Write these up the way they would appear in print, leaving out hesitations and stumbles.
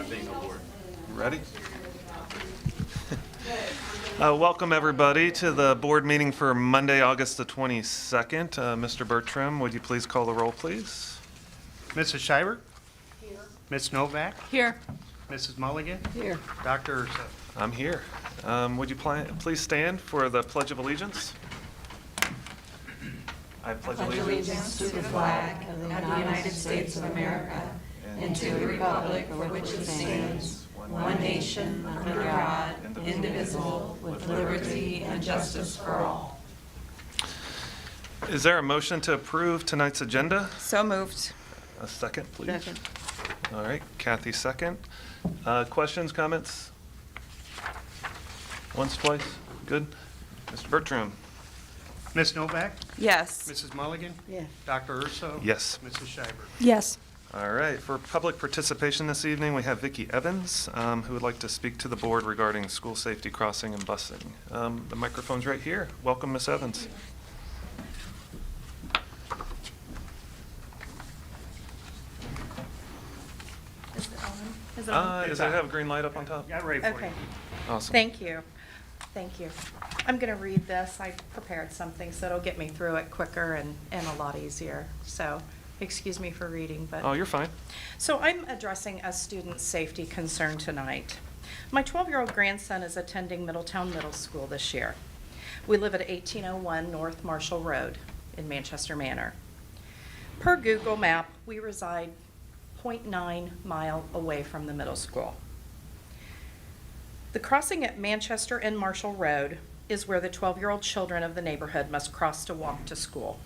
Thing Award. Ready? Welcome everybody to the board meeting for Monday, August the 22nd. Mr. Bertram, would you please call the roll, please? Mrs. Schreiber? Here. Ms. Novak? Here. Mrs. Mulligan? Here. Dr. Urso? I'm here. Would you please stand for the Pledge of Allegiance? I pledge Allegiance to the flag of the United States of America and to the republic for which it stands, one nation, under God, indivisible, with liberty and justice for all. Is there a motion to approve tonight's agenda? So moved. A second, please. Second. All right, Kathy, second. Questions, comments? Once, twice? Good. Mr. Bertram? Ms. Novak? Yes. Mrs. Mulligan? Yeah. Dr. Urso? Yes. Mrs. Schreiber? Yes. All right, for public participation this evening, we have Vicki Evans, who would like to speak to the board regarding school safety crossing and busing. The microphone's right here. Welcome, Ms. Evans. Is it on? Is it on? Does it have a green light up on top? Got it ready for Okay. you. Awesome. Thank you. Thank you. I'm going to read this. I prepared something, so it'll get me through it quicker and a lot easier. So excuse me for reading, but. Oh, you're fine. So I'm addressing a student safety concern tonight. My 12-year-old grandson is attending Middletown Middle School this year. We live at 1801 North Marshall Road in Manchester Manor. Per Google Map, we reside 0.9 mile away from the middle school. The crossing at Manchester and Marshall Road is where the 12-year-old children of the neighborhood must cross to walk to school.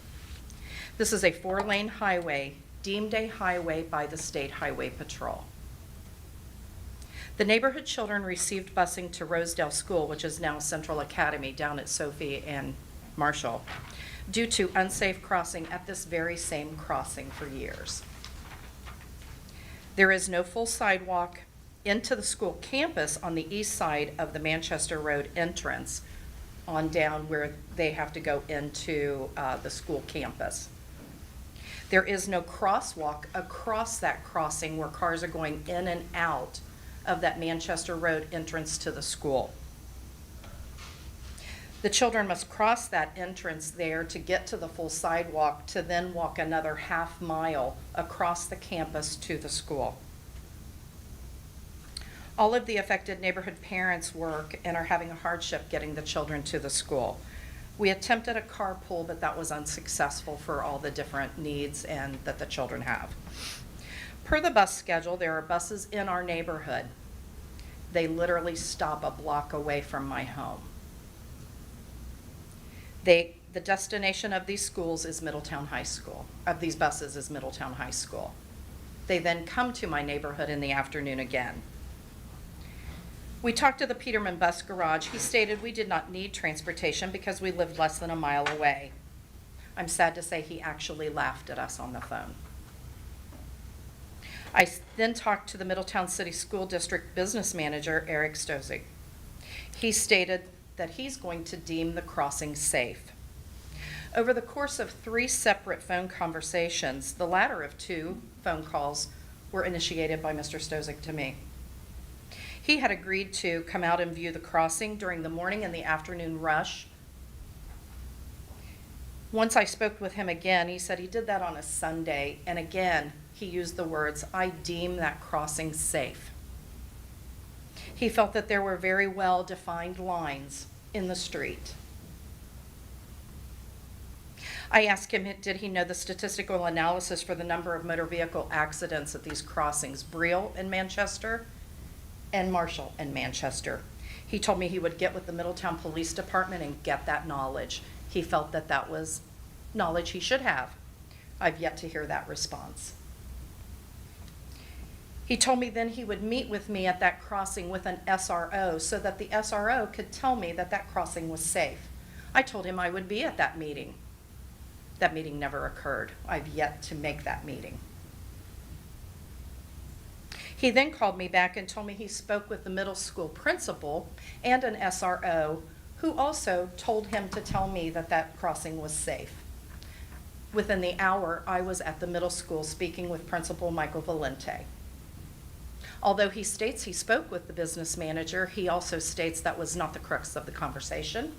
This is a 4-lane highway, deemed a highway by the State Highway Patrol. The neighborhood children received busing to Rosedale School, which is now Central Academy down at Sophie and Marshall, due to unsafe crossing at this very same crossing for years. There is no full sidewalk into the school campus on the east side of the Manchester Road entrance on down where they have to go into the school campus. There is no crosswalk across that crossing where cars are going in and out of that Manchester Road entrance to the school. The children must cross that entrance there to get to the full sidewalk to then walk another half mile across the campus to the school. All of the affected neighborhood parents work and are having a hardship getting the children to the school. We attempted a carpool, but that was unsuccessful for all the different needs and that the children have. Per the bus schedule, there are buses in our neighborhood. They literally stop a block away from my home. The destination of these schools is Middletown High School, of these buses is Middletown High School. They then come to my neighborhood in the afternoon again. We talked to the Peterman Bus Garage. He stated we did not need transportation because we lived less than a mile away. I'm sad to say he actually laughed at us on the phone. I then talked to the Middletown City School District Business Manager, Eric Stozic. He stated that he's going to deem the crossing safe. Over the course of 3 separate phone conversations, the latter of 2 phone calls were initiated by Mr. Stozic to me. He had agreed to come out and view the crossing during the morning and the afternoon rush. Once I spoke with him again, he said he did that on a Sunday, and again, he used the words, "I deem that crossing safe." He felt that there were very well-defined lines in the street. I asked him, did he know the statistical analysis for the number of motor vehicle accidents at these crossings, Brielle and Manchester, and Marshall and Manchester. He told me he would get with the Middletown Police Department and get that knowledge. He felt that that was knowledge he should have. I've yet to hear that response. He told me then he would meet with me at that crossing with an SRO so that the SRO could tell me that that crossing was safe. I told him I would be at that meeting. That meeting never occurred. I've yet to make that meeting. He then called me back and told me he spoke with the middle school principal and an SRO who also told him to tell me that that crossing was safe. Within the hour, I was at the middle school speaking with Principal Michael Valente. Although he states he spoke with the business manager, he also states that was not the crux of the conversation.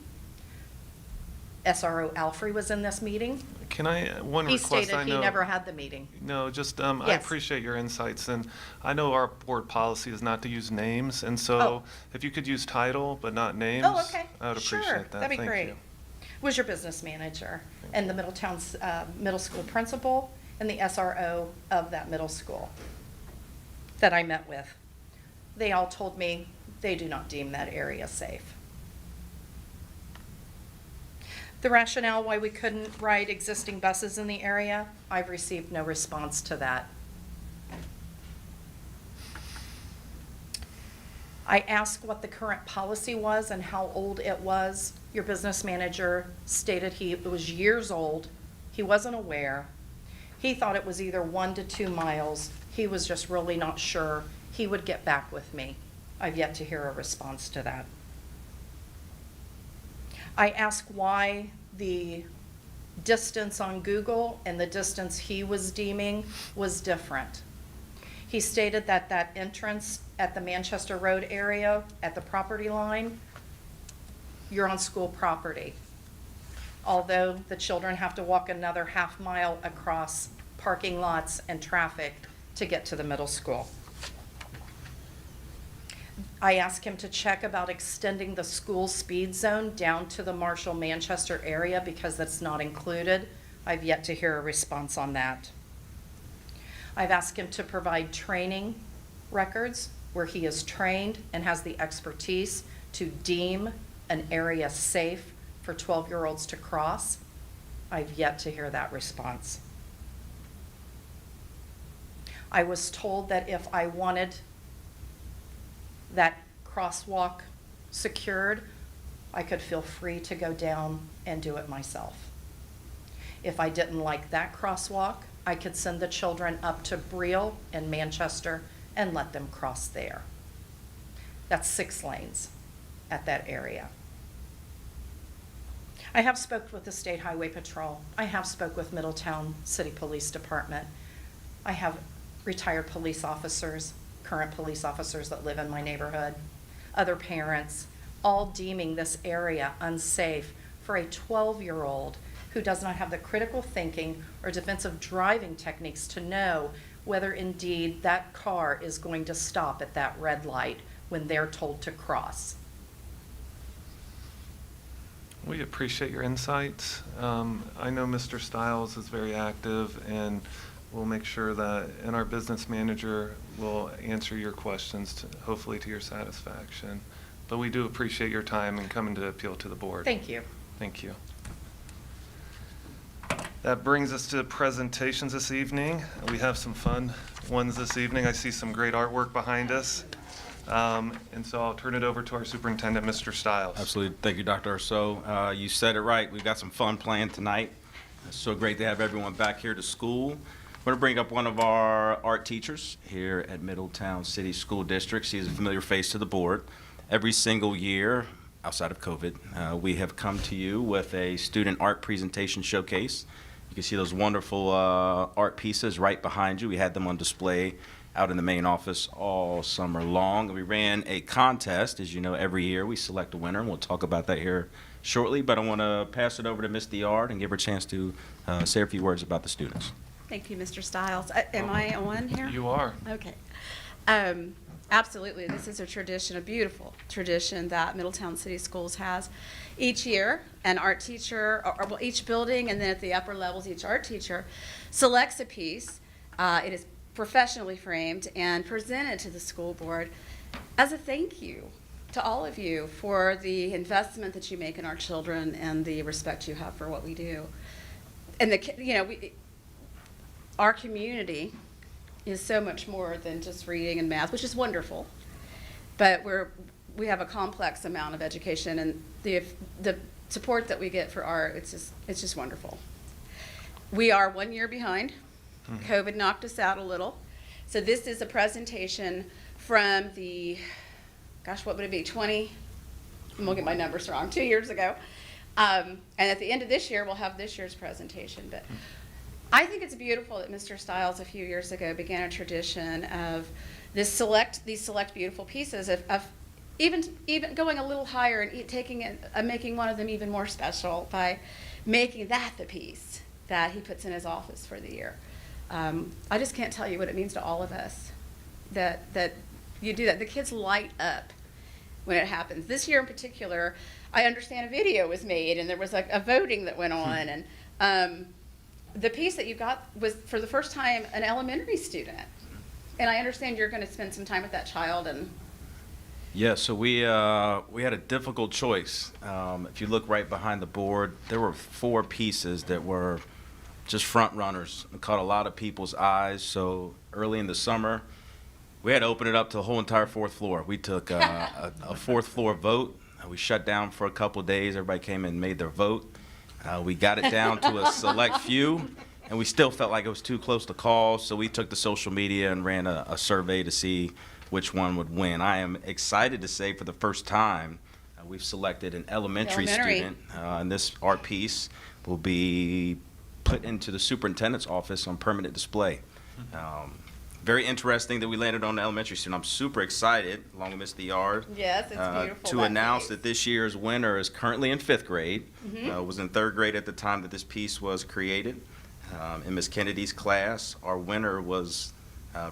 SRO Alfrey was in this meeting. Can one He request? I stated he know. never had the meeting. No, just, I Yes. appreciate your insights, and I know our board policy is not to use names, and so Oh. if you could use title but not names, Oh, okay. I would Sure, appreciate that. that'd be Thank great. you. Was your business manager and the Middletown's middle school principal and the SRO of that middle school that I met with. They all told me they do not deem that area safe. The rationale why we couldn't ride existing buses in the area, I've received no response to that. I asked what the current policy was and how old it was. Your business manager stated it was years old. He wasn't aware. He thought it was either 1 to 2 miles. He was just really not sure. He would get back with me. I've yet to hear a response to that. I asked why the distance on Google and the distance he was deeming was different. He stated that that entrance at the Manchester Road area, at the property line, you're on school property. Although the children have to walk another half mile across parking lots and traffic to get to the middle school. I asked him to check about extending the school speed zone down to the Marshall-Manchester area because that's not included. I've yet to hear a response on that. I've asked him to provide training records where he is trained and has the expertise to deem an area safe for 12-year-olds to cross. I've yet to hear that response. I was told that if I wanted that crosswalk secured, I could feel free to go down and do it myself. If I didn't like that crosswalk, I could send the children up to Brielle and Manchester and let them cross there. That's 6 lanes at that area. I have spoke with the State Highway Patrol. I have spoke with Middletown City Police Department. I have retired police officers, current police officers that live in my neighborhood, other parents, all deeming this area unsafe for a 12-year-old who does not have the critical thinking or defensive driving techniques to know whether indeed that car is going to stop at that red light when they're told to cross. We appreciate your insights. I know Mr. Stiles is very active, and we'll make sure that, and our business manager will answer your questions, hopefully to your satisfaction. But we do appreciate your time and coming to appeal to the board. Thank you. Thank you. That brings us to presentations this evening. We have some fun ones this evening. I see some great artwork behind us. And so I'll turn it over to our superintendent, Mr. Stiles. Absolutely. Thank you, Dr. Arceau. You said it right. We've got some fun planned tonight. It's so great to have everyone back here to school. I'm going to bring up one of our art teachers here at Middletown City School District. She's a familiar face to the board. Every single year, outside of COVID, we have come to you with a student art presentation showcase. You can see those wonderful art pieces right behind you. We had them on display out in the main office all summer long. We ran a contest. As you know, every year we select a winner, and we'll talk about that here shortly. But I want to pass it over to Ms. Diard and give her a chance to say a few words about the students. Thank you, Mr. Stiles. Am I on here? You are. Okay. Absolutely. This is a tradition, a beautiful tradition that Middletown City Schools has. Each year, an art teacher, or each building, and then at the upper levels, each art teacher selects a piece. It is professionally framed and presented to the school board as a thank you to all of you for the investment that you make in our children and the respect you have for what we do. And our community is so much more than just reading and math, which is wonderful. But we have a complex amount of education, and the support that we get for art, it's just wonderful. We are 1 year behind. COVID knocked us out a little. So this is a presentation from the, gosh, what would it be, I'm gonna get my numbers wrong, 2 years ago. And at the end of this year, we'll have this year's presentation. But I think it's beautiful that Mr. Stiles a few years ago began a tradition of these select beautiful pieces of even going a little higher and taking it, making one of them even more special by making that the piece that he puts in his office for the year. I just can't tell you what it means to all of us that you do that. The kids light up when it happens. This year in particular, I understand a video was made and there was a voting that went on, and the piece that you got was for the first time an elementary student. And I understand you're going to spend some time with that child. And Yeah, so we had a difficult choice. If you look right behind the board, there were 4 pieces that were just front runners and caught a lot of people's eyes. So early in the summer, we had to open it up to the whole entire 4th floor. We took a 4th floor vote. We shut down for a couple of days. Everybody came and made their vote. We got it down to a select few, and we still felt like it was too close to call. So we took to social media and ran a survey to see which one would win. I am excited to say for the first time, we've selected an elementary student. And this art piece will be put into the superintendent's office on permanent display. Very interesting that we landed on the elementary student. I'm super excited, along with Mr. Yard. yes, it's beautiful. To announce that this year's winner is currently in 5th grade. Was in 3rd grade at the time that this piece was created. In Ms. Kennedy's class, our winner was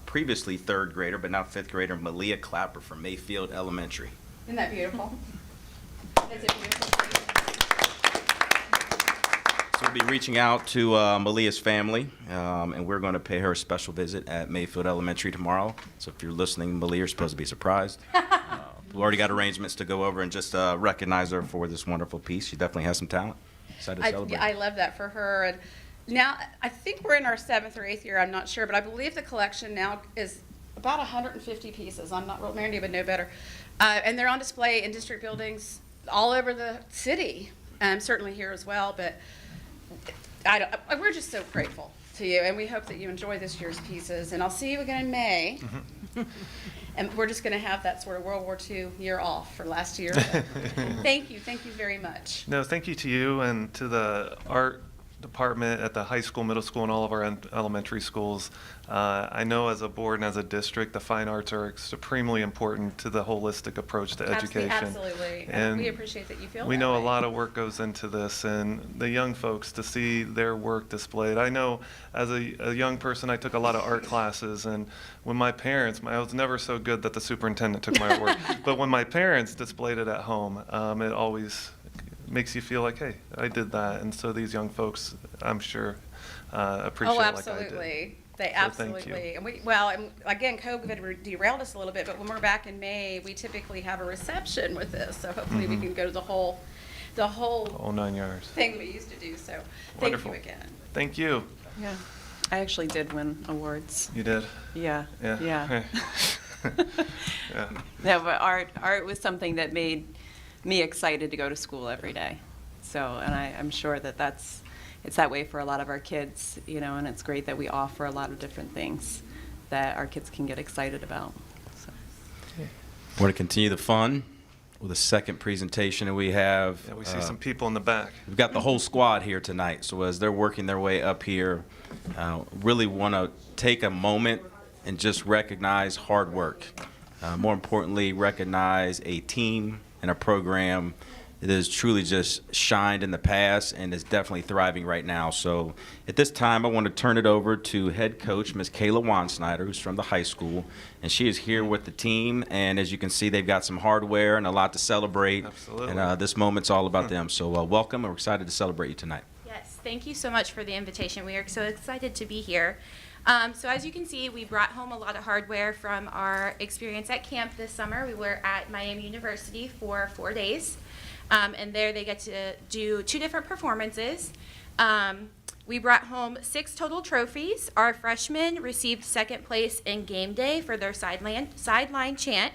previously 3rd grader, but now 5th grader, Malia Clapper from Mayfield Elementary. Isn't that beautiful? It's a beautiful piece. So we'll be reaching out to Malia's family, and we're going to pay her a special visit at Mayfield Elementary tomorrow. So if you're listening, Malia, you're supposed to be surprised. We've already got arrangements to go over and just recognize her for this wonderful piece. She definitely has some talent. Excited to celebrate. I love that for her. And now, I think we're in our 7th or 8th year, I'm not sure, but I believe the collection now is about 150 pieces. I'm not real, Mandy would know better. And they're on display in district buildings all over the city, certainly here as well. But we're just so grateful to you, and we hope that you enjoy this year's pieces. And I'll see you again in May. And we're just going to have that sort of World War II year off for last year. Thank you very much. No, thank you to you and to the art department at the high school, middle school, and all of our elementary schools. I know as a board and as a district, the fine arts are supremely important to the holistic approach to education. Absolutely. And we appreciate that you feel we that know way. a lot of work goes into this, and the young folks, to see their work displayed. I know as a young person, I took a lot of art classes, and when my parents, I was never so good that the superintendent took my artwork, but when my parents displayed it at home, it always makes you feel like, hey, I did that. And so these young folks, I'm sure, appreciate it like I did. Absolutely. They So thank absolutely. you. And again, COVID derailed us a little bit, but when we're back in May, we typically have a reception with this. So hopefully we can go to the whole All 9 yards. thing we used to do. So thank Wonderful. you again. Thank you. Yeah, I actually did win awards. You did? Yeah, Yeah. yeah. Yeah. No, but art was something that made me excited to go to school every day. So, and I'm sure that it's that way for a lot of our kids, and it's great that we offer a lot of different things that our kids can get excited about. So. We're going to continue the fun with a second presentation, and we have Yeah, we see some people in the back. we've got the whole squad here tonight. So as they're working their way up here, really want to take a moment and just recognize hard work. More importantly, recognize a team and a program that has truly just shined in the past and is definitely thriving right now. So at this time, I want to turn it over to head coach, Ms. Kayla Wansnyder, who's from the high school, and she is here with the team. And as you can see, they've got some hardware and a lot to celebrate. Absolutely. And this moment's all about them. So welcome, and we're excited to celebrate you tonight. Yes, thank you so much for the invitation. We are so excited to be here. So as you can see, we brought home a lot of hardware from our experience at camp this summer. We were at Miami University for 4 days, and there they get to do 2 different performances. We brought home 6 total trophies. Our freshmen received 2nd place in game day for their sideline chant,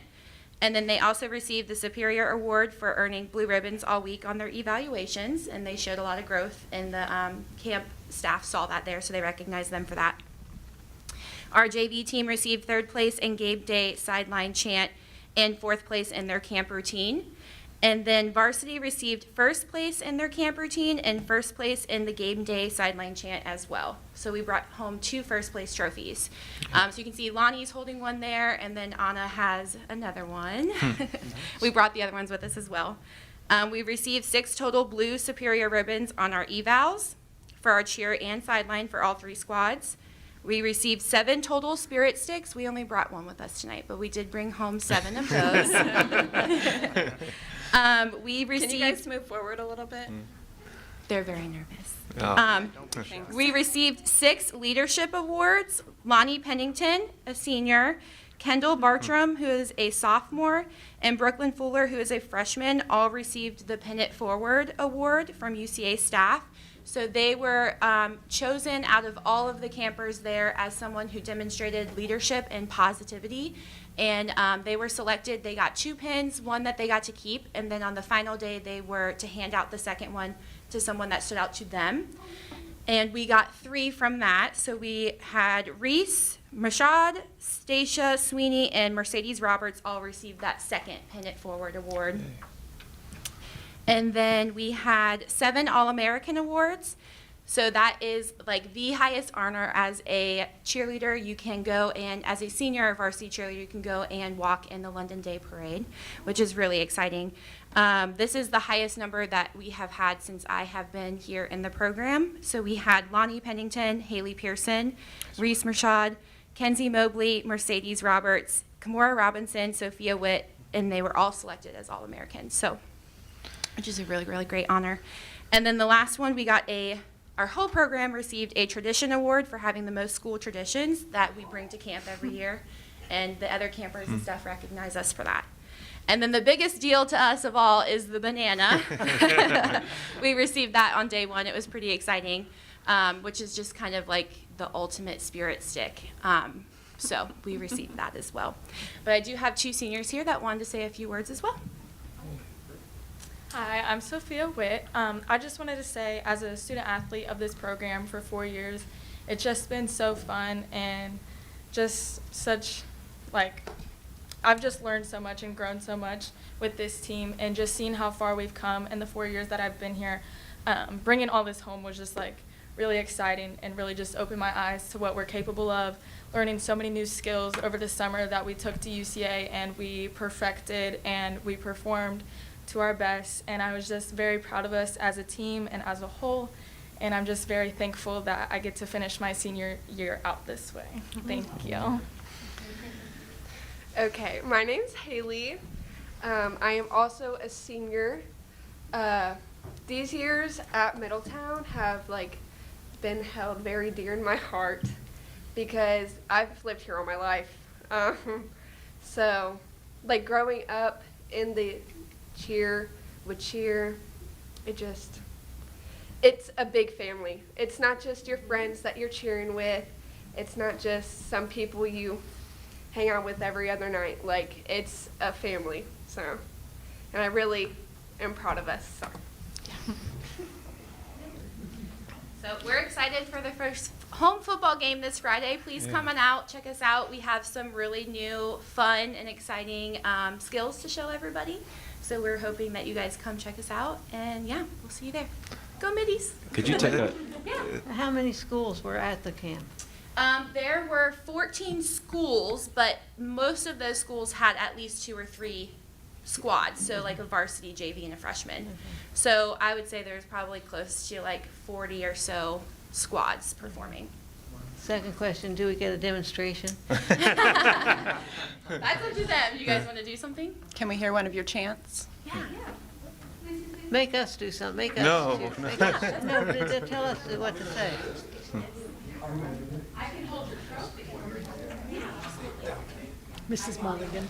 and then they also received the Superior Award for earning blue ribbons all week on their evaluations, and they showed a lot of growth, and the camp staff saw that there, so they recognized them for that. Our JV team received 3rd place in game day sideline chant and 4th place in their camp routine. And then varsity received first place in their camp routine and first place in the game day sideline chant as well. So we brought home 2 first place trophies. So you can see Lonnie's holding one there, and then Anna has another one. We brought the other ones with us as well. We received 6 total blue superior ribbons on our evals for our cheer and sideline for all 3 squads. We received 7 total spirit sticks. We only brought 1 with us tonight, but we did bring home 7 of those. We received. Can you guys move forward a little bit? They're very nervous. Oh. Thanks. We received 6 leadership awards. Lonnie Pennington, a senior, Kendall Bartram, who is a sophomore, and Brooklyn Fuller, who is a freshman, all received the Pin It Forward Award from UCA staff. So they were chosen out of all of the campers there as someone who demonstrated leadership and positivity. And they were selected. They got 2 pins, one that they got to keep, and then on the final day they were to hand out the second one to someone that stood out to them. And we got 3 from that. So we had Reese, Mashad, Stacia, Sweeney, and Mercedes Roberts all received that second Pin It Forward Award. And then we had 7 All-American awards. So that is like the highest honor as a cheerleader. You can go and, as a senior varsity cheerleader, you can go and walk in the London Day Parade, which is really exciting. This is the highest number that we have had since I have been here in the program. So we had Lonnie Pennington, Haley Pearson, Reese Mershad, Kenzie Mobley, Mercedes Roberts, Kamora Robinson, Sophia Witt, and they were all selected as All-Americans. So, which is a really, really great honor. And then the last one, we got our whole program received a tradition award for having the most school traditions that we bring to camp every year. And the other campers and stuff recognize us for that. And then the biggest deal to us of all is the banana. We received that on day 1. It was pretty exciting, which is just kind of like the ultimate spirit stick. So we received that as well. But I do have 2 seniors here that wanted to say a few words as well. Hi, I'm Sophia Witt. I just wanted to say, as a student athlete of this program for 4 years, it's just been so fun and just such, I've just learned so much and grown so much with this team, and just seeing how far we've come in the 4 years that I've been here. Bringing all this home was just really exciting and really just opened my eyes to what we're capable of, learning so many new skills over the summer that we took to UCA and we perfected and we performed to our best, and I was just very proud of us as a team and as a whole, and I'm just very thankful that I get to finish my senior year out this way. Thank you. Okay, my name's Haley. I am also a senior. These years at Middletown have been held very dear in my heart because I've lived here all my life. So growing up in the cheer, it's a big family. It's not just your friends that you're cheering with. It's not just some people you hang out with every other night. It's a family. So, and I really am proud of us. So we're excited for the first home football game this Friday. Please come on out, check us out. We have some really new, fun, and exciting skills to show everybody. So we're hoping that you guys come check us out, and yeah, we'll see you there. Go Middies! Could you take a, Yeah. How many schools were at the camp? There were 14 schools, but most of those schools had at least 2 or 3 squads, so a varsity, JV, and a freshman. Okay. So I would say there's probably close to 40 or so squads performing. Second question, do we get a demonstration? That's up to them. You guys want to do something? Can we hear one of your chants? Yeah. Make us do something, make us. No, do- no. make us- No, but tell us what to say. Mrs. Mulligan.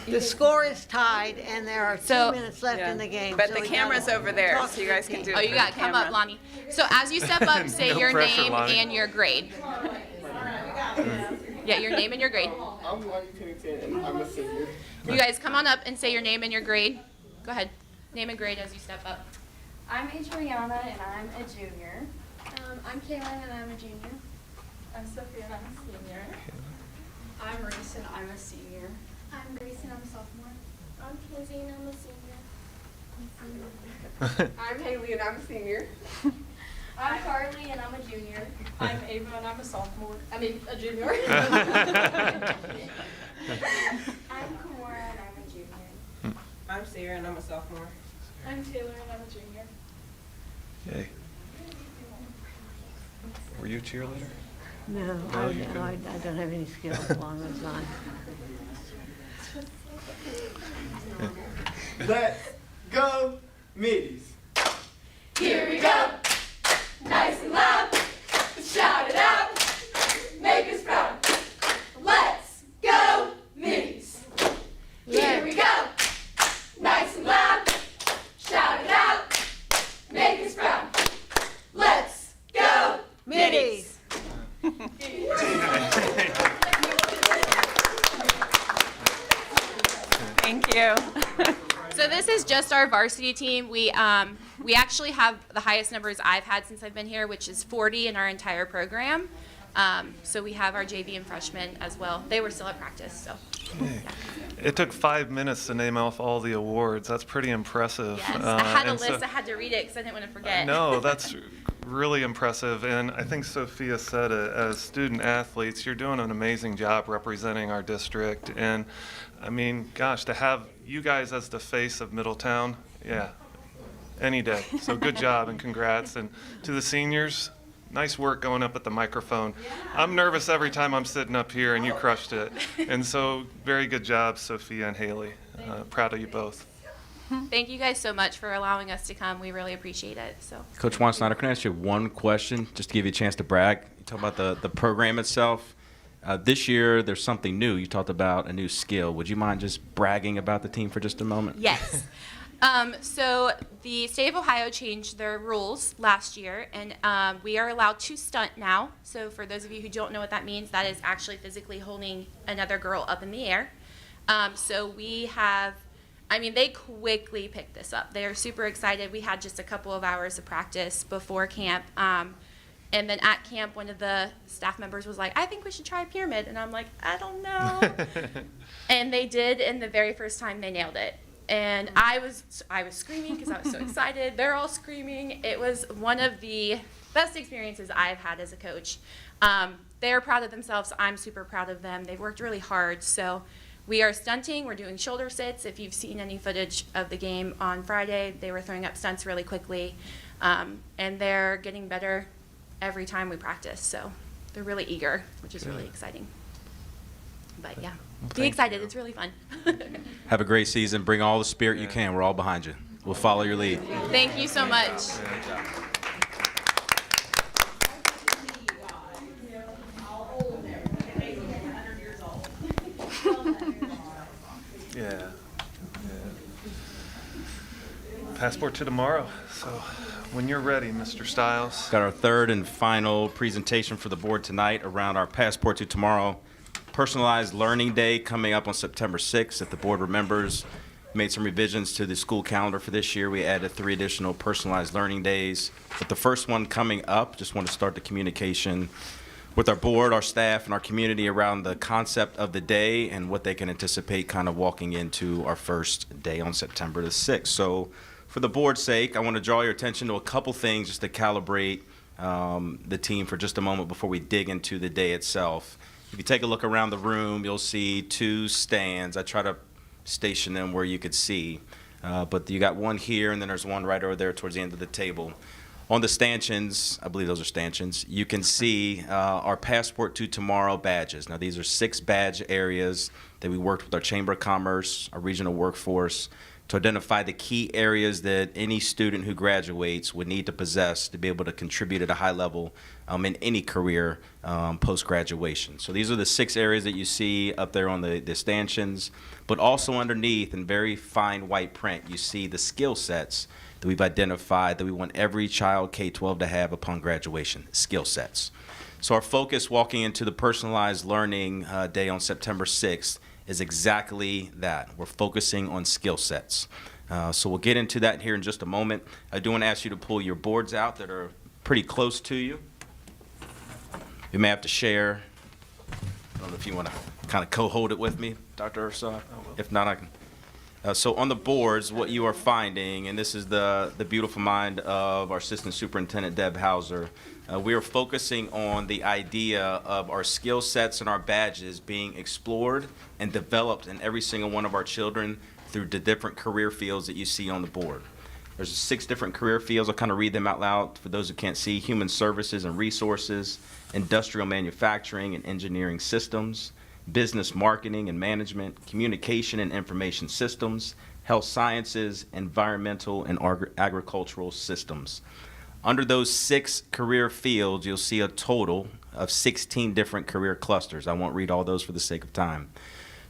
The score is tied, and there are 2 So- minutes left in the game. But so the we camera's gotta over there, talk so to you the guys can team. do it. Oh, you for got the to come up, camera. Lonnie. So as you step up, say No your pressure, name Lonnie. and your grade. Yeah, your name and your grade. I'm Lonnie Pennington, and I'm a senior. You guys come on up and say your name and your grade. Go ahead. Name and grade as you step up. I'm Adriana, and I'm a junior. I'm Kaylin, and I'm a junior. I'm Sophia, and I'm a senior. I'm Reese, and I'm a senior. I'm Grace, and I'm a sophomore. I'm Kenzie and I'm a senior. I'm Haley and I'm a senior. I'm Carly and I'm a junior. I'm Ava and I'm a sophomore. I mean, a junior. I'm Kamora and I'm a junior. I'm Sarah and I'm a sophomore. I'm Taylor and I'm a junior. Yay. Were you a cheerleader? No, No, you couldn't. I don't have any skills along those lines. Let's go, Middies. Here we go, nice and loud, shout it out, make us proud. Let's go, Middies. Here we go, nice and loud, shout it out, make us proud. Let's go, Middies. Thank you. So this is just our varsity team. We actually have the highest numbers I've had since I've been here, which is 40 in our entire program. So we have our JV and freshmen as well. They were still at practice, so. It took 5 minutes to name off all the awards. That's pretty impressive. Yes, I had a and so- list. I had to read it because I didn't want to forget. No, that's really impressive. And I think Sophia said it, as student athletes, you're doing an amazing job representing our district. And I mean, gosh, to have you guys as the face of Middletown, yeah, any day. So good job and congrats. And to the seniors, nice work going up at the microphone. I'm nervous every time I'm sitting up here, and you crushed it. And so very good job, Sophia and Haley. Proud of you both. Thank you guys so much for allowing us to come. We really appreciate it. So. Coach Juan Snyder, can I ask you one question just to give you a chance to brag? You talk about the program itself. This year, there's something new. You talked about a new skill. Would you mind just bragging about the team for just a moment? Yes. So the state of Ohio changed their rules last year, and we are allowed to stunt now. So for those of you who don't know what that means, that is actually physically holding another girl up in the air. So we have, I mean, they quickly picked this up. They are super excited. We had just a couple of hours of practice before camp. And then at camp, one of the staff members was like, I think we should try a pyramid. And I'm like, I don't know. And they did, and the very first time they nailed it. And I was screaming because I was so excited. They're all screaming. It was one of the best experiences I've had as a coach. They're proud of themselves. I'm super proud of them. They've worked really hard. So we are stunting. We're doing shoulder sits. If you've seen any footage of the game on Friday, they were throwing up stunts really quickly. And they're getting better every time we practice. So they're really eager, which is really exciting. But yeah, be excited. It's really fun. Have a great season. Bring all the spirit you can. We're all behind you. We'll follow your lead. Thank you so much. Yeah. Passport to tomorrow. So when you're ready, Mr. Stiles. Got our third and final presentation for the board tonight around our Passport to Tomorrow Personalized Learning Day coming up on September 6th. If the board remembers, made some revisions to the school calendar for this year. We added 3 additional personalized learning days. But the first one coming up, just want to start the communication with our board, our staff, and our community around the concept of the day and what they can anticipate kind of walking into our first day on September the 6th. So for the board's sake, I want to draw your attention to a couple things just to calibrate the team for just a moment before we dig into the day itself. If you take a look around the room, you'll see 2 stands. I try to station them where you could see, but you got one here, and then there's one right over there towards the end of the table. On the stanchions, I believe those are stanchions, you can see our Passport to Tomorrow badges. Now, these are 6 badge areas that we worked with our Chamber of Commerce, our regional workforce, to identify the key areas that any student who graduates would need to possess to be able to contribute at a high level in any career post-graduation. So these are the 6 areas that you see up there on the stanchions, but also underneath in very fine white print, you see the skill sets that we've identified that we want every child K-12 to have upon graduation, skill sets. So our focus walking into the personalized learning day on September 6th is exactly that. We're focusing on skill sets. So we'll get into that here in just a moment. I do want to ask you to pull your boards out that are pretty close to you. You may have to share. I don't know if you want to kind of co-hold it with me, Dr. Ursula. If not, I can. So on the boards, what you are finding, and this is the beautiful mind of our Assistant Superintendent Deb Hauser, we are focusing on the idea of our skill sets and our badges being explored and developed in every single one of our children through the different career fields that you see on the board. There's 6 different career fields. I'll kind of read them out loud for those who can't see: human services and resources, industrial manufacturing and engineering systems, business marketing and management, communication and information systems, health sciences, environmental and agricultural systems. Under those 6 career fields, you'll see a total of 16 different career clusters. I won't read all those for the sake of time.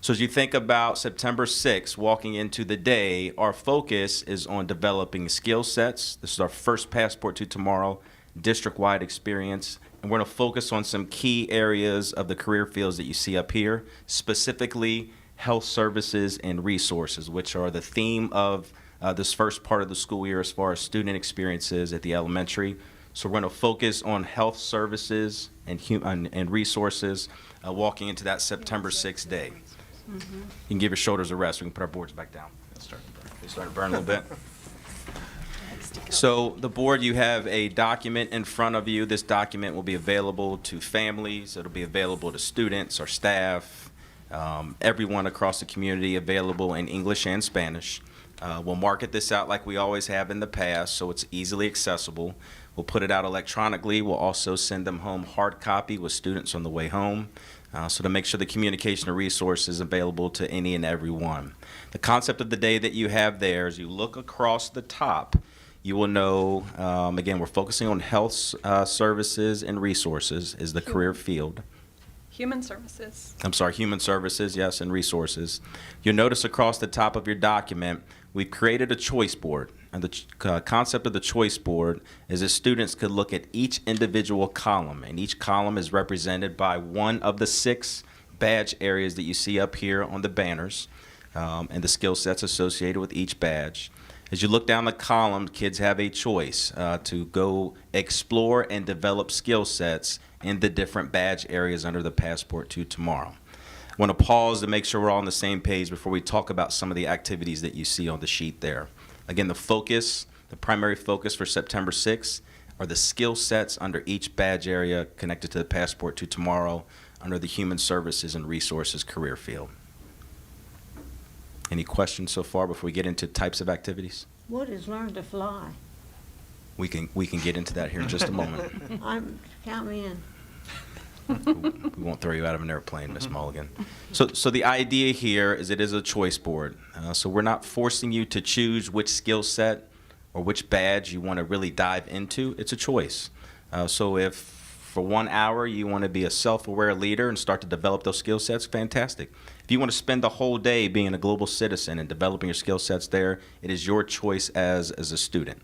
So as you think about September 6th, walking into the day, our focus is on developing skill sets. This is our first Passport to Tomorrow district-wide experience. And we're going to focus on some key areas of the career fields that you see up here, specifically health services and resources, which are the theme of this first part of the school year as far as student experiences at the elementary. So we're going to focus on health services and resources walking into that September 6th day. You can give your shoulders a rest. We can put our boards back down. They start to burn a little bit. So the board, you have a document in front of you. This document will be available to families. It'll be available to students or staff, everyone across the community, available in English and Spanish. We'll market this out like we always have in the past, so it's easily accessible. We'll put it out electronically. We'll also send them home hard copy with students on the way home. So to make sure the communication and resource is available to any and every one. The concept of the day that you have there, as you look across the top, you will know, again, we're focusing on health services and resources is the career field. Human services. I'm sorry, human services, yes, and resources. You'll notice across the top of your document, we've created a choice board. And the concept of the choice board is that students could look at each individual column, and each column is represented by one of the 6 badge areas that you see up here on the banners, and the skill sets associated with each badge. As you look down the column, kids have a choice to go explore and develop skill sets in the different badge areas under the Passport to Tomorrow. I want to pause to make sure we're all on the same page before we talk about some of the activities that you see on the sheet there. Again, the primary focus for September 6th are the skill sets under each badge area connected to the Passport to Tomorrow under the Human Services and Resources career field. Any questions so far before we get into types of activities? What is learn to fly? We can get into that here in just a moment. Count me in. We won't throw you out of an airplane, Miss Mulligan. So the idea here is it is a choice board. So we're not forcing you to choose which skill set or which badge you want to really dive into. It's a choice. So if for 1 hour you want to be a self-aware leader and start to develop those skill sets, fantastic. If you want to spend the whole day being a global citizen and developing your skill sets there, it is your choice as a student.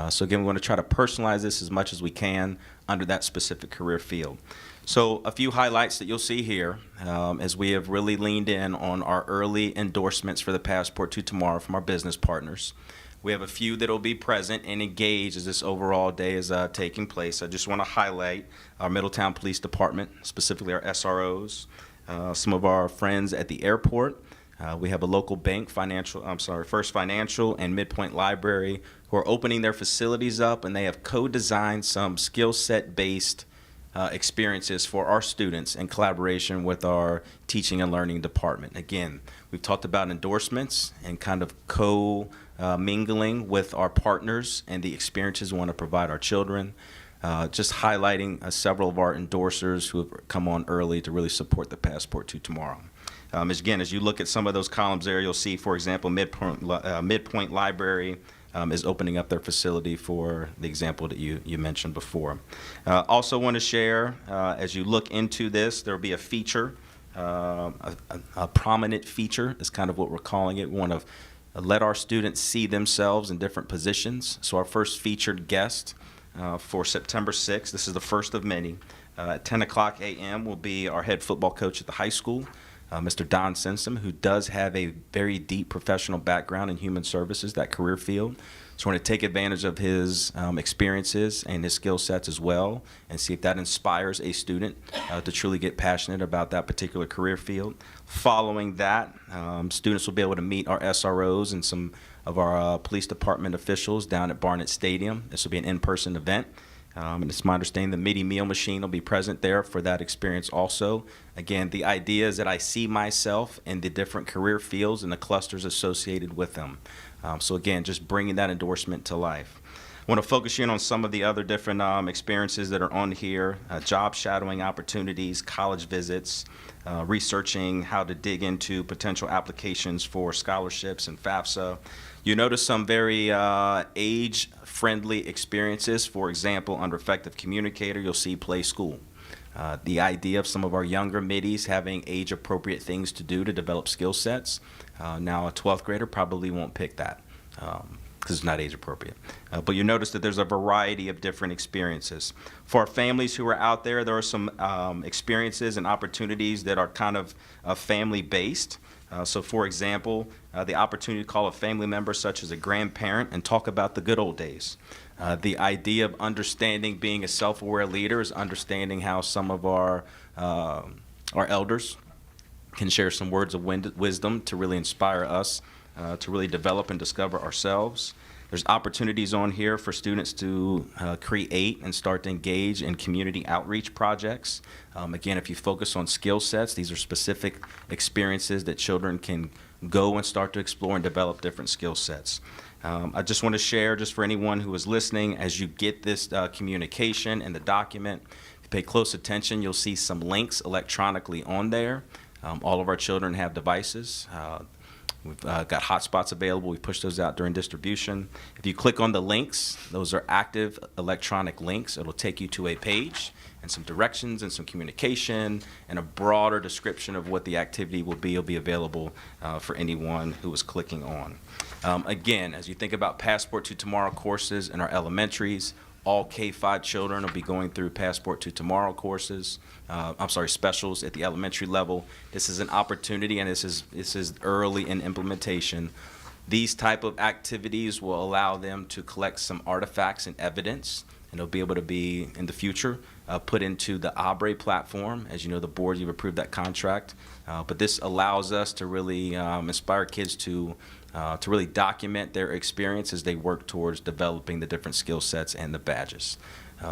So again, we want to try to personalize this as much as we can under that specific career field. So a few highlights that you'll see here as we have really leaned in on our early endorsements for the Passport to Tomorrow from our business partners. We have a few that will be present and engaged as this overall day is taking place. I just want to highlight our Middletown Police Department, specifically our SROs, some of our friends at the airport. We have a local bank, First Financial and Midpoint Library, who are opening their facilities up, and they have co-designed some skill set based experiences for our students in collaboration with our teaching and learning department. Again, we've talked about endorsements and kind of mingling with our partners and the experiences we want to provide our children. Just highlighting several of our endorsers who have come on early to really support the Passport to Tomorrow. As you look at some of those columns there, you'll see, for example, Midpoint Library is opening up their facility for the example that you mentioned before. Also want to share, as you look into this, there will be a feature, a prominent feature is kind of what we're calling it. We want to let our students see themselves in different positions. So our first featured guest for September 6th, this is the first of many, at 10 o'clock a.m. will be our head football coach at the high school. Mr. Don Sensom, who does have a very deep professional background in human services, that career field. So we're going to take advantage of his experiences and his skill sets as well, and see if that inspires a student to truly get passionate about that particular career field. Following that, students will be able to meet our SROs and some of our police department officials down at Barnett Stadium. This will be an in-person event. And it's my understanding the midi meal machine will be present there for that experience also. Again, the idea is that I see myself in the different career fields and the clusters associated with them. So again, just bringing that endorsement to life. I want to focus in on some of the other different experiences that are on here, job shadowing opportunities, college visits, researching how to dig into potential applications for scholarships and FAFSA. You notice some very age-friendly experiences. For example, under Effective Communicator, you'll see Play School. The idea of some of our younger middies having age-appropriate things to do to develop skill sets. Now, a 12th grader probably won't pick that because it's not age-appropriate. But you notice that there's a variety of different experiences. For our families who are out there, there are some experiences and opportunities that are kind of family-based. So, for example, the opportunity to call a family member such as a grandparent and talk about the good old days. The idea of understanding being a self-aware leader is understanding how some of our elders can share some words of wisdom to really inspire us to really develop and discover ourselves. There's opportunities on here for students to create and start to engage in community outreach projects. Again, if you focus on skill sets, these are specific experiences that children can go and start to explore and develop different skill sets. I just want to share, just for anyone who is listening, as you get this communication and the document, if you pay close attention, you'll see some links electronically on there. All of our children have devices. We've got hotspots available. We push those out during distribution. If you click on the links, those are active electronic links. It'll take you to a page and some directions and some communication and a broader description of what the activity will be. It'll be available for anyone who is clicking on. Again, as you think about Passport to Tomorrow courses in our elementaries, all K-5 children will be going through Passport to Tomorrow courses. Specials at the elementary level. This is an opportunity, and this is early in implementation. These type of activities will allow them to collect some artifacts and evidence, and they'll be able to be, in the future, put into the ABRE platform. As you know, the board, you've approved that contract. But this allows us to really inspire kids to really document their experience as they work towards developing the different skill sets and the badges.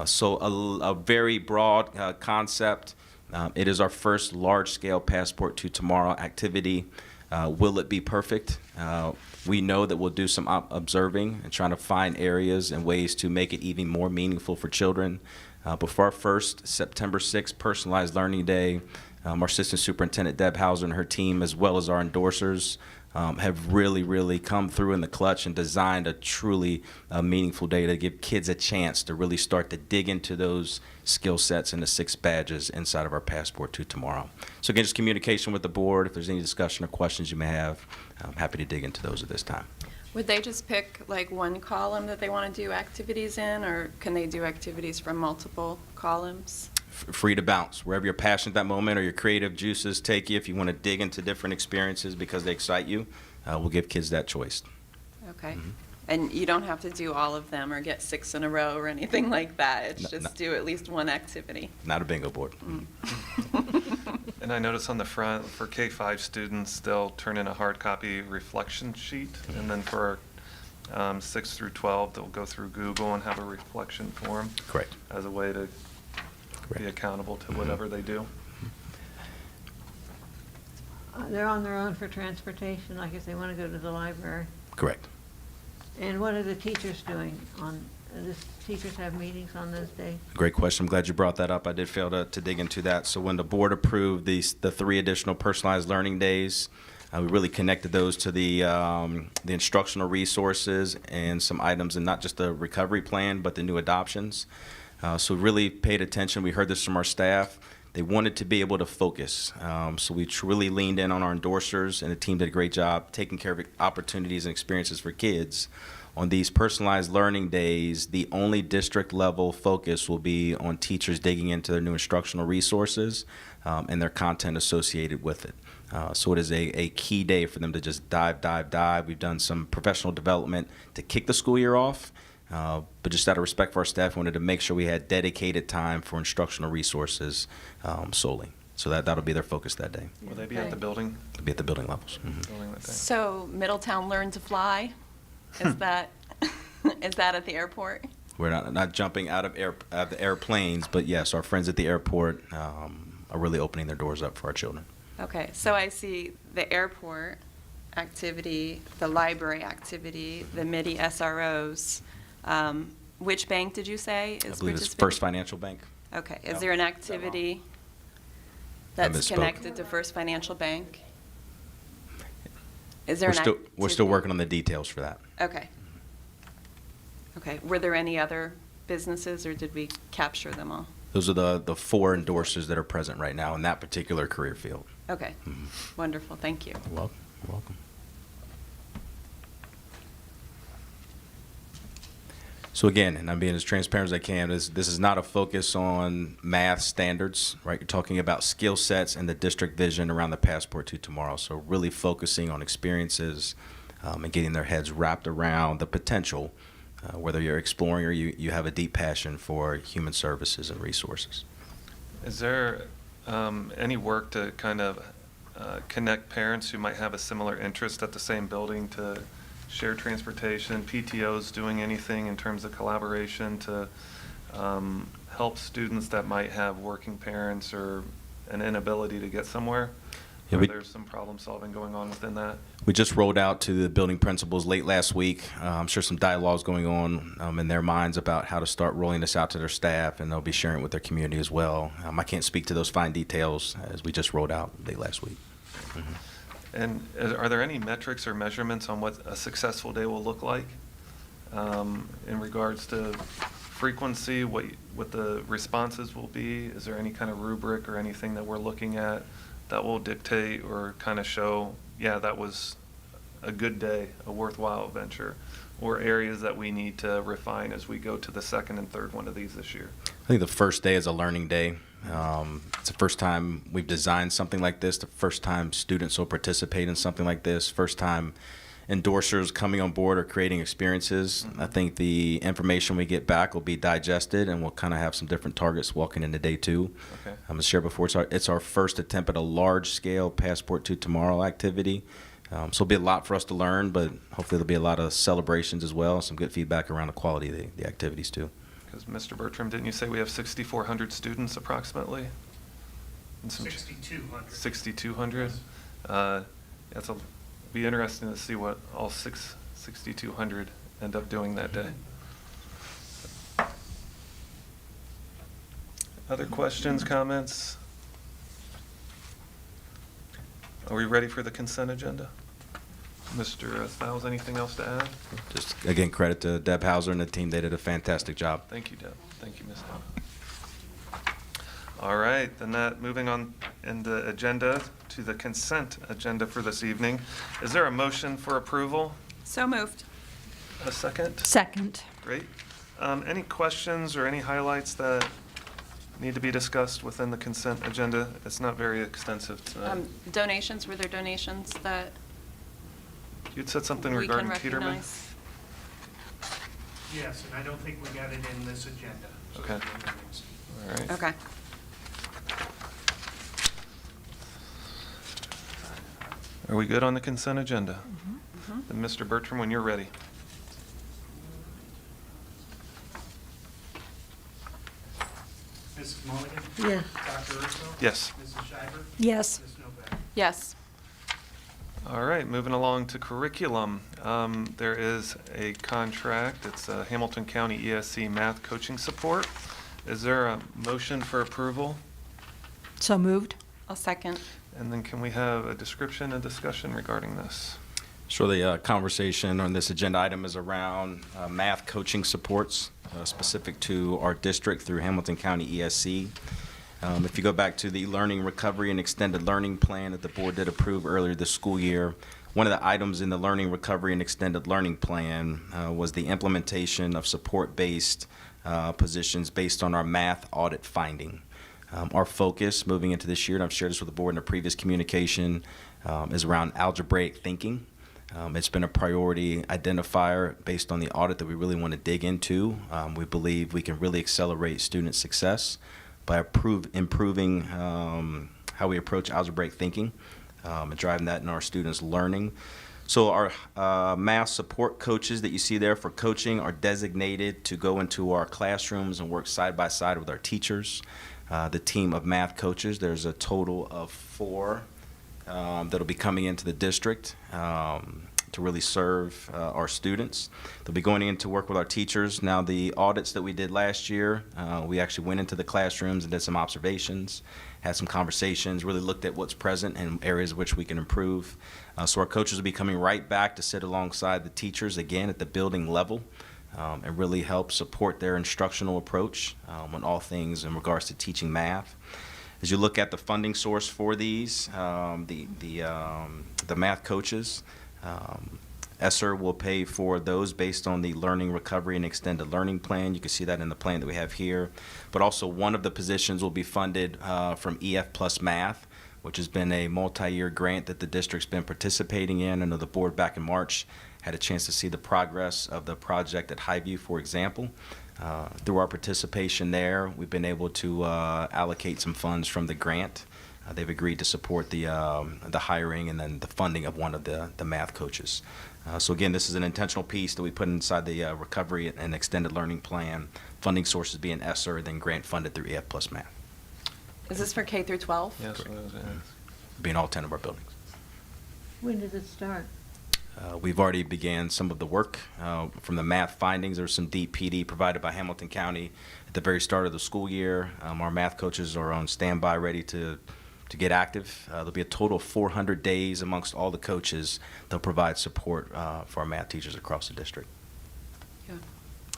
So a very broad concept. It is our first large-scale Passport to Tomorrow activity. Will it be perfect? We know that we'll do some observing and trying to find areas and ways to make it even more meaningful for children. But for our first September 6th Personalized Learning Day, our Assistant Superintendent Deb Hauser and her team, as well as our endorsers, have really come through in the clutch and designed a truly meaningful day to give kids a chance to really start to dig into those skill sets and the 6 badges inside of our Passport to Tomorrow. So again, just communication with the board. If there's any discussion or questions you may have, I'm happy to dig into those at this time. Would they just pick like one column that they want to do activities in, or can they do activities from multiple columns? Free to bounce. Wherever your passion at that moment or your creative juices take you, if you want to dig into different experiences because they excite you, we'll give kids that choice. Okay. Mm-hmm. And you don't have to do all of them or get 6 in a row or anything like that. It's just do at least one activity. Not a bingo board. And I notice on the front, for K-5 students, they'll turn in a hard copy reflection sheet. And then for 6 through 12, they'll go through Google and have a reflection form. Correct. As a way to be accountable to whatever they do. They're on their own for transportation, like if they want to go to the library. Correct. And what are the teachers doing does teachers have meetings on those days? Great question. I'm glad you brought that up. I did fail to dig into that. So when the board approved the 3 additional personalized learning days, we really connected those to the instructional resources and some items, and not just the recovery plan, but the new adoptions. So we really paid attention. We heard this from our staff. They wanted to be able to focus. So we really leaned in on our endorsers, and the team did a great job taking care of opportunities and experiences for kids, On these personalized learning days, the only district level focus will be on teachers digging into their new instructional resources and their content associated with it. So it is a key day for them to just dive. We've done some professional development to kick the school year off, but just out of respect for our staff, we wanted to make sure we had dedicated time for instructional resources solely. So that'll be their focus that day. Will they be at the building? They'll be at the building levels. Building that day? So Middletown Learn to Fly, is that at the airport? We're not jumping out of the airplanes, but yes, our friends at the airport are really opening their doors up for our children. Okay, so I see the airport activity, the library activity, the MIDI SROs. Which bank did you say is I believe it's participating? First Financial Bank. Okay, is there an activity I that's misspoke. connected to First Financial Bank? Is there We're still working on the details for that. Okay. Okay, were there any other businesses, or did we capture them all? Those are the 4 endorsers that are present right now in that particular career field. Okay, wonderful, thank you. You're welcome. You're welcome. So again, and I'm being as transparent as I can, this is not a focus on math standards, right? You're talking about skill sets and the district vision around the Passport to Tomorrow. So really focusing on experiences and getting their heads wrapped around the potential, whether you're exploring or you have a deep passion for human services and resources. Is there any work to kind of connect parents who might have a similar interest at the same building to share transportation, PTOs doing anything in terms of collaboration to help students that might have working parents or an inability to get somewhere? Yeah, Or there's some problem solving going on within that? We just rolled out to the building principals late last week. I'm sure some dialogue's going on in their minds about how to start rolling this out to their staff, and they'll be sharing it with their community as well. I can't speak to those fine details as we just rolled out late last week. And are there any metrics or measurements on what a successful day will look like in regards to frequency, what the responses will be? Is there any kind of rubric or anything that we're looking at that will dictate or kind of show, yeah, that was a good day, a worthwhile venture, or areas that we need to refine as we go to the second and third one of these this year? I think the first day is a learning day. It's the first time we've designed something like this, the first time students will participate in something like this, first time endorsers coming on board or creating experiences. I think the information we get back will be digested, and we'll kind of have some different targets walking into day 2. Okay. As shared before, it's our first attempt at a large-scale Passport to Tomorrow activity. So it'll be a lot for us to learn, but hopefully there'll be a lot of celebrations as well, some good feedback around the quality of the activities too. Because Mr. Bertram, didn't you say we have 6,400 students approximately? 6,200. 6,200? It'll be interesting to see what all 6,200 end up doing that day. Other questions, comments? Are we ready for the consent agenda? Mr. Stiles, anything else to add? Just again, credit to Deb Hauser and the team. They did a fantastic job. Thank you, Deb. Thank you, Ms. Deb. All right, then moving on in the agenda to the consent agenda for this evening. Is there a motion for approval? So moved. A second? Second. Great. Any questions or any highlights that need to be discussed within the consent agenda? It's not very extensive tonight. Donations, were there donations that You'd said something we can regarding Peterman? recognize? Yes, and I don't think we got it in this agenda. So Okay. it's in the next. All right. Okay. Are we good on the consent agenda? Then Mr. Bertram, when you're ready. Mrs. Mulligan? Yes. Dr. Urso? Yes. Mrs. Shiver? Yes. Ms. Novak? Yes. All right, moving along to curriculum. There is a contract. It's Hamilton County ESC Math Coaching Support. Is there a motion for approval? So moved. I'll second. And then can we have a description and discussion regarding this? So the conversation on this agenda item is around math coaching supports specific to our district through Hamilton County ESC. If you go back to the Learning Recovery and Extended Learning Plan that the board did approve earlier this school year, One of the items in the Learning Recovery and Extended Learning Plan was the implementation of support-based positions based on our math audit finding. Our focus moving into this year, and I've shared this with the board in a previous communication, is around algebraic thinking. It's been a priority identifier based on the audit that we really want to dig into. We believe we can really accelerate student success by improving how we approach algebraic thinking and driving that in our students' learning. So our math support coaches that you see there for coaching are designated to go into our classrooms and work side by side with our teachers. The team of math coaches, there's a total of 4 that'll be coming into the district to really serve our students. They'll be going in to work with our teachers. Now, the audits that we did last year, we actually went into the classrooms and did some observations, had some conversations, really looked at what's present and areas which we can improve. So our coaches will be coming right back to sit alongside the teachers again at the building level and really help support their instructional approach on all things in regards to teaching math. As you look at the funding source for these, the math coaches, ESSER will pay for those based on the Learning Recovery and Extended Learning Plan. You can see that in the plan that we have here. But also one of the positions will be funded from EF Plus Math, which has been a multi-year grant that the district's been participating in. I know the board back in March had a chance to see the progress of the project at Highview, for example. Through our participation there, we've been able to allocate some funds from the grant. They've agreed to support the hiring and then the funding of one of the math coaches. So again, this is an intentional piece that we put inside the Recovery and Extended Learning Plan. Funding sources being ESSER, then grant funded through EF Plus Math. Is this for K through 12? Yes, it is. Being all 10 of our buildings. When does it start? We've already began some of the work from the math findings. There's some deep PD provided by Hamilton County at the very start of the school year. Our math coaches are on standby, ready to get active. There'll be a total of 400 days amongst all the coaches. They'll provide support for our math teachers across the district. Yeah.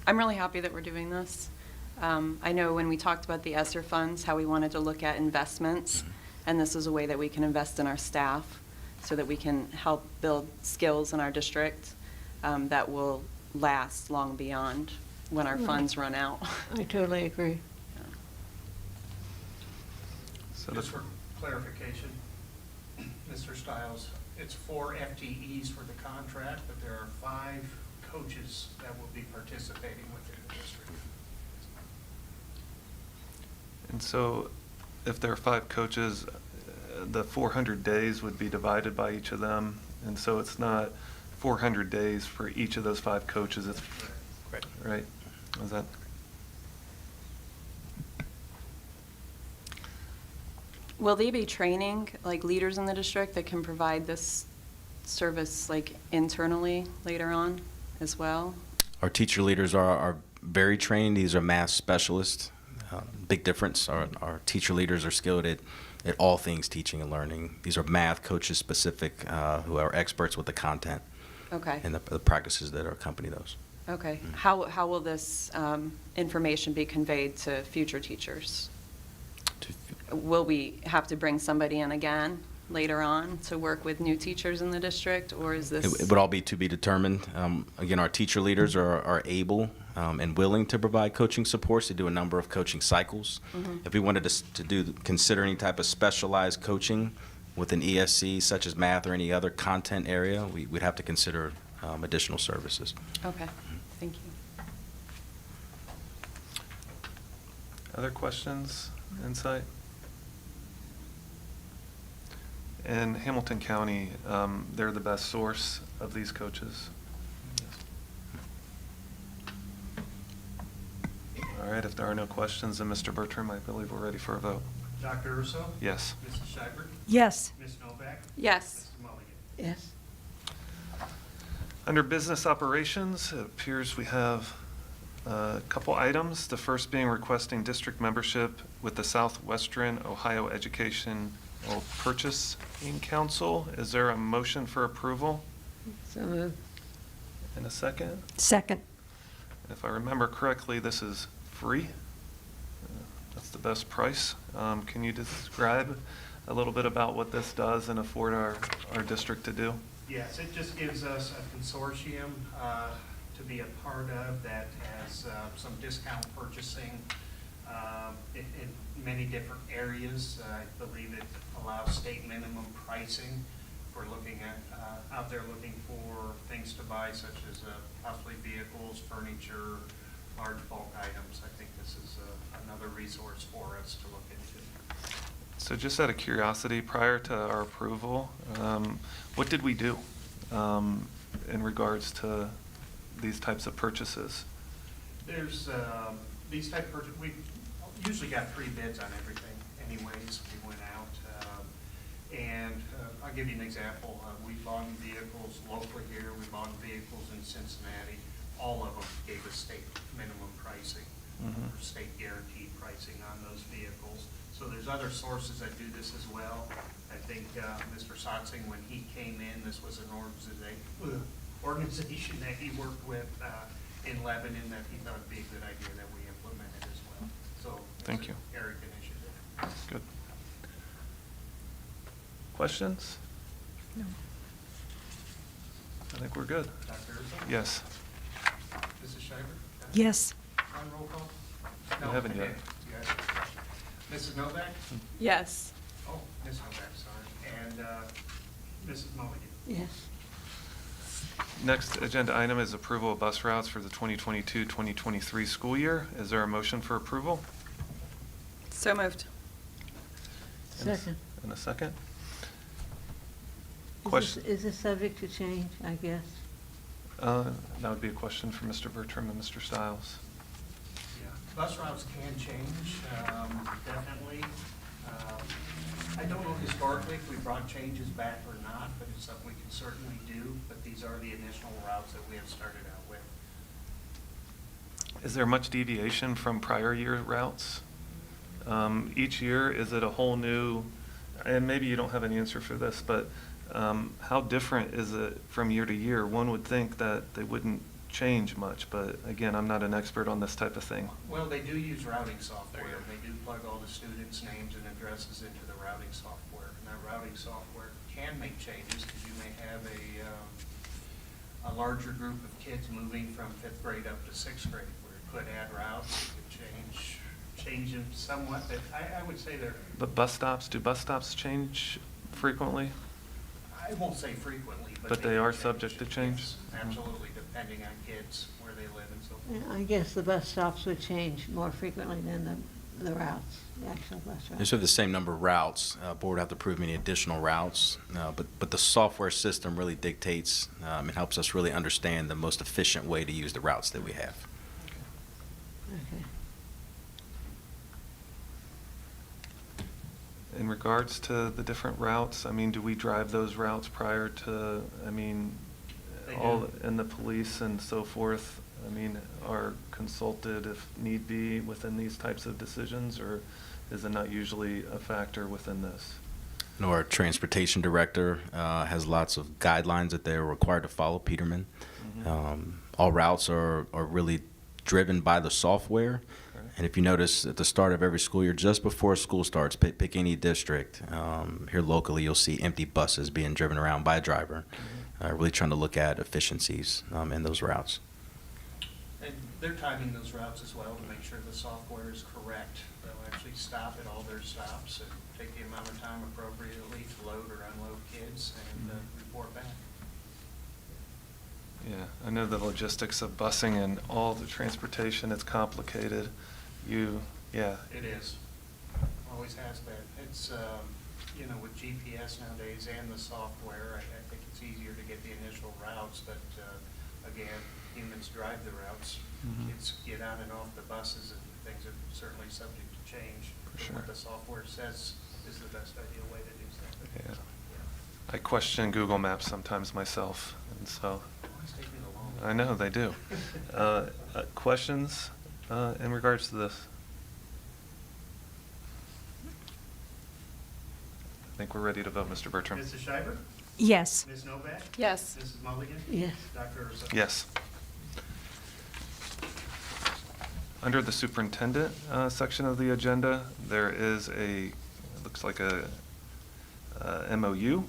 I'm really happy that we're doing this. I know when we talked about the ESSER funds, how we wanted to look at investments, and this is a way that we can invest in our staff so that we can help build skills in our district that will last long beyond when our funds run out. I totally agree. So Just for clarification, Mr. Stiles, it's 4 FTEs for the contract, but there are 5 coaches that will be participating within the district. And so if there are 5 coaches, the 400 days would be divided by each of them. And so it's not 400 days for each of those 5 coaches. It's right. Is that? Will they be training like leaders in the district that can provide this service like internally later on as well? Our teacher leaders are very trained. These are math specialists. Big difference. Our teacher leaders are skilled at all things teaching and learning. These are math coaches specific who are experts with the content Okay. and the practices that accompany those. Okay. How will this information be conveyed to future teachers? Will we have to bring somebody in again later on to work with new teachers in the district, or is this? It would all be to be determined. Again, our teacher leaders are able and willing to provide coaching supports. They do a number of coaching cycles. Mhm. If we wanted to consider any type of specialized coaching with an ESC, such as math or any other content area, we'd have to consider additional services. Okay. Thank you. Other questions, insight? In Hamilton County, they're the best source of these coaches. All right, if there are no questions, then Mr. Bertram, I believe we're ready for a vote. Dr. Urso? Yes. Mrs. Schreiber? Yes. Ms. Novak? Yes. Mr. Mulligan? Yes. Under business operations, it appears we have a couple items. The first being requesting district membership with the Southwestern Ohio Educational Purchasing Council. Is there a motion for approval? So moved. And a second? Second. If I remember correctly, this is free. That's the best price. Can you describe a little bit about what this does and afford our district to do? Yes, it just gives us a consortium to be a part of that has some discount purchasing in many different areas. I believe it allows state minimum pricing. If we're looking at, out there looking for things to buy such as possibly vehicles, furniture, large bulk items. I think this is another resource for us to look into. So just out of curiosity, prior to our approval, what did we do in regards to these types of purchases? There's these type of purchases, we usually got 3 bids on everything anyways. We went out and I'll give you an example. We bought vehicles locally here. We bought vehicles in Cincinnati. All of them gave us state minimum pricing, or state guaranteed pricing on those vehicles. So there's other sources that do this as well. I think Mr. Sotzing, when he came in, this was an organization that he worked with in Lebanon that he thought would be a good idea that we implemented as well. So Thank it's you. an Eric initiative. Good. Questions? No. I think we're good. Dr. Urso? Yes. Mrs. Schreiber? Yes. On roll call? We haven't yet. You guys- Mrs. Novak? Yes. Oh, Ms. Novak, sorry. And Mrs. Mulligan? Yes. Next agenda item is approval of bus routes for the 2022-2023 school year. Is there a motion for approval? So moved. And a- Second. And a second? Is Question? this- Is this subject to change, I guess? That would be a question for Mr. Bertram and Mr. Stiles. Yeah, bus routes can change, definitely. I don't know historically if we brought changes back or not, but it's something we can certainly do. But these are the initial routes that we have started out with. Is there much deviation from prior year routes? Each year, is it a whole new, and maybe you don't have an answer for this, but how different is it from year to year? One would think that they wouldn't change much, but again, I'm not an expert on this type of thing. Well, they do use routing software. They do plug all the students' names and addresses into the routing software. And that routing software can make changes because you may have a larger group of kids moving from 5th grade up to 6th grade, where it could add routes, it could change them somewhat. But I would say they're, But do bus stops change frequently? I won't say frequently, but. But they can are subject to change? Yes, absolutely, depending on kids, where they live and so forth. Yeah, I guess the bus stops would change more frequently than the routes, the actual bus routes. They still have the same number of routes. Board would have to approve any additional routes, but the software system really dictates and helps us really understand the most efficient way to use the routes that we have. Okay. In regards to the different routes, I mean, do we drive those routes prior to, I mean, They all, do. and the police and so forth, I mean, are consulted if need be within these types of decisions, or is it not usually a factor within this? I know our transportation director has lots of guidelines that they're required to follow, Peterman. All routes are really driven by the software. And if you notice at the start of every school year, just before school starts, pick any district, here locally you'll see empty buses being driven around by a driver, really trying to look at efficiencies in those routes. And they're timing those routes as well to make sure the software is correct. They'll actually stop at all their stops and take the amount of time appropriately to load or unload kids and report back. Yeah, I know the logistics of busing and all the transportation, it's complicated. It is. Always has been. It's, with GPS nowadays and the software, I think it's easier to get the initial routes, but again, humans drive the routes. Kids get on and off the buses, and things are certainly subject to change. For But sure. what the software says is the best ideal way to do something. Yeah. I question Google Maps sometimes myself, and so, Always take me the long I know they do. Questions in regards to this? I think we're ready to vote, Mr. Bertram. Mrs. Schreiber? Yes. Ms. Novak? Yes. Mrs. Mulligan? Yes. Dr. Urso? Yes. Under the superintendent section of the agenda, there is it looks like a MOU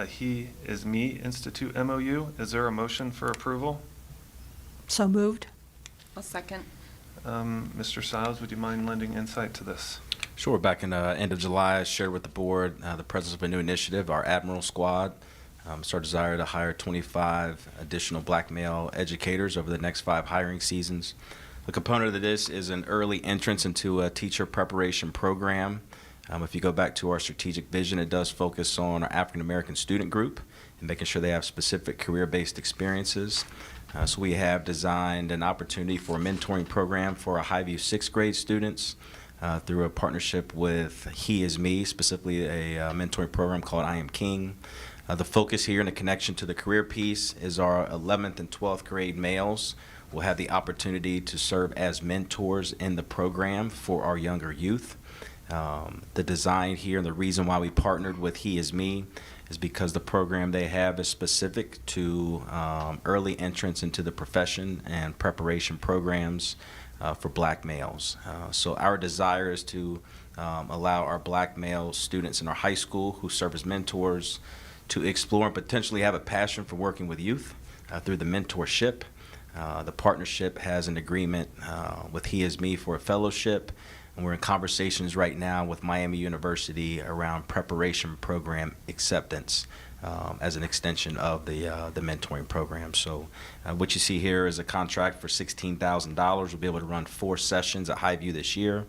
He Is Me Institute MOU. Is there a motion for approval? So moved. A second. Mr. Stiles, would you mind lending insight to this? Sure. Back in end of July, I shared with the board the presence of a new initiative, our Admiral Squad. It's our desire to hire 25 additional black male educators over the next 5 hiring seasons. A component of this is an early entrance into a teacher preparation program. If you go back to our strategic vision, it does focus on our African American student group and making sure they have specific career-based experiences. So we have designed an opportunity for a mentoring program for our Highview 6th grade students through a partnership with He Is Me, specifically a mentoring program called I Am King. The focus here and the connection to the career piece is our 11th and 12th grade males will have the opportunity to serve as mentors in the program for our younger youth. The design here and the reason why we partnered with He Is Me is because the program they have is specific to early entrance into the profession and preparation programs for black males. So our desire is to allow our black male students in our high school who serve as mentors to explore and potentially have a passion for working with youth through the mentorship. The partnership has an agreement with He Is Me for a fellowship, and we're in conversations right now with Miami University around preparation program acceptance as an extension of the mentoring program. So what you see here is a contract for $16,000. We'll be able to run 4 sessions at Highview this year.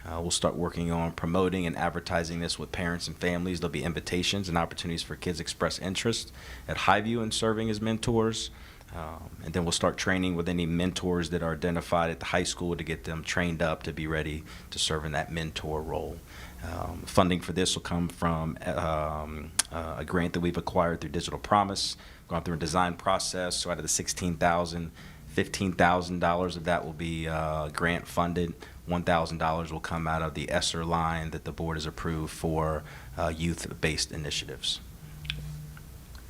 We'll start working on promoting and advertising this with parents and families. There'll be invitations and opportunities for kids to express interest at Highview in serving as mentors. And then we'll start training with any mentors that are identified at the high school to get them trained up to be ready to serve in that mentor role. Funding for this will come from a grant that we've acquired through Digital Promise, gone through a design process. So out of the $16,000, $15,000 of that will be grant funded. $1,000 will come out of the ESSER line that the board has approved for youth-based initiatives.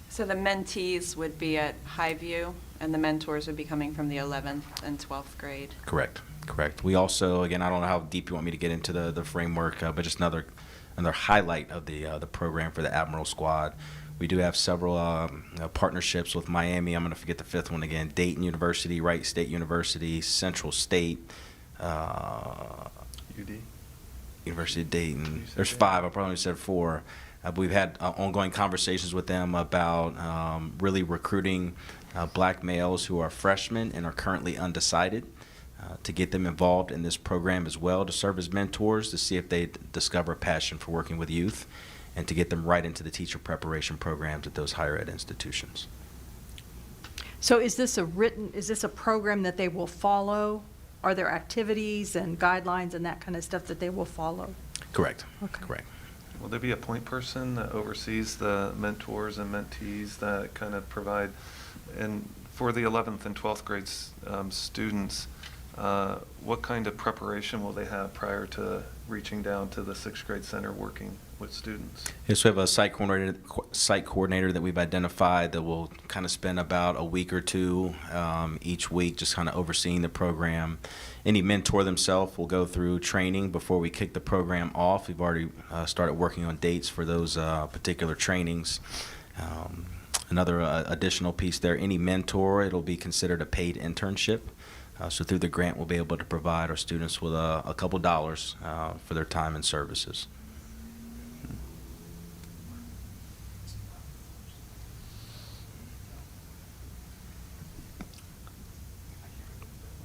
So the mentees would be at Highview, and the mentors would be coming from the 11th and 12th grade. Correct. We also, again, I don't know how deep you want me to get into the framework, but just another highlight of the program for the Admiral Squad. We do have several partnerships with Miami. I'm going to forget the 5th one again. Dayton University, Wright State University, Central State, UD? University of Dayton. There's 5. I probably said 4. We've had ongoing conversations with them about really recruiting black males who are freshmen and are currently undecided to get them involved in this program as well, to serve as mentors, to see if they discover a passion for working with youth, and to get them right into the teacher preparation programs at those higher ed institutions. So is this a program that they will follow? Are there activities and guidelines and that kind of stuff that they will follow? Correct. Okay. Correct. Will there be a point person that oversees the mentors and mentees that kind of provide, and for the 11th and 12th grade students, what kind of preparation will they have prior to reaching down to the 6th grade center working with students? Yes, we have a site coordinator that we've identified that will kind of spend about a week or 2 each week just kind of overseeing the program. Any mentor themselves will go through training before we kick the program off. We've already started working on dates for those particular trainings. Another additional piece there, any mentor, it'll be considered a paid internship. So through the grant, we'll be able to provide our students with a couple dollars for their time and services.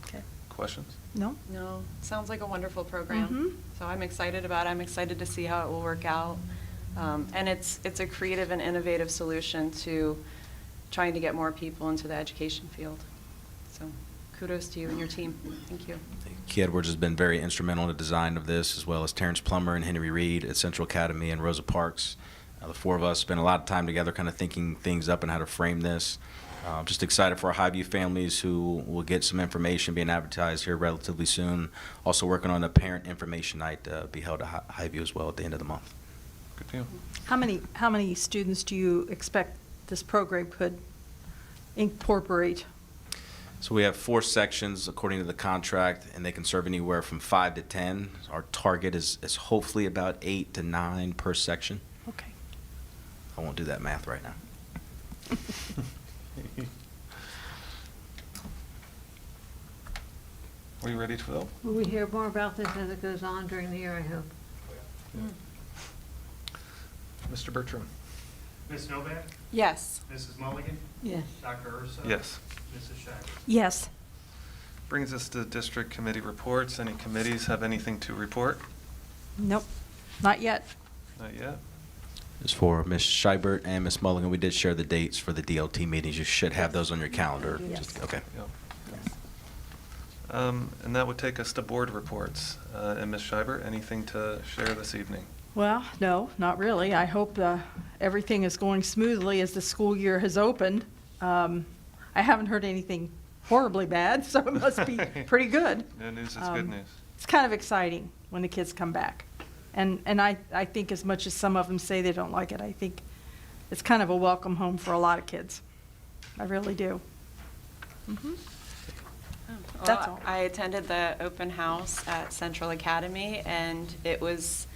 Okay. Questions? No? No, sounds like a wonderful program. Mhm. So I'm excited about it. I'm excited to see how it will work out. And it's a creative and innovative solution to trying to get more people into the education field. So kudos to you and your team. Thank you. Key Edwards has been very instrumental in the design of this, as well as Terrence Plummer and Henry Reed at Central Academy and Rosa Parks. The 4 of us spent a lot of time together kind of thinking things up and how to frame this. Just excited for our Highview families who will get some information being advertised here relatively soon. Also working on a parent information night to be held at Highview as well at the end of the month. Good deal. How many students do you expect this program could incorporate? So we have 4 sections according to the contract, and they can serve anywhere from 5 to 10. Our target is hopefully about 8 to 9 per section. Okay. I won't do that math right now. Are you ready to vote? Will we hear more about this as it goes on during the year, I hope? Mr. Bertram? Ms. Novak? Yes. Mrs. Mulligan? Yes. Dr. Urso? Yes. Mrs. Shivers? Yes. Brings us to district committee reports. Any committees have anything to report? Nope, not yet. Not yet. As for Ms. Scheibert and Ms. Mulligan, we did share the dates for the DLT meetings. You should have those on your calendar. Yes. Okay. Yep. And that would take us to board reports. And Ms. Scheibert, anything to share this evening? Well, no, not really. I hope everything is going smoothly as the school year has opened. I haven't heard anything horribly bad, so it must be pretty good. No news is good news. It's kind of exciting when the kids come back. And I think as much as some of them say they don't like it, I think it's kind of a welcome home for a lot of kids. I really do. Mhm. That's all. I attended the open house at Central Academy, and it was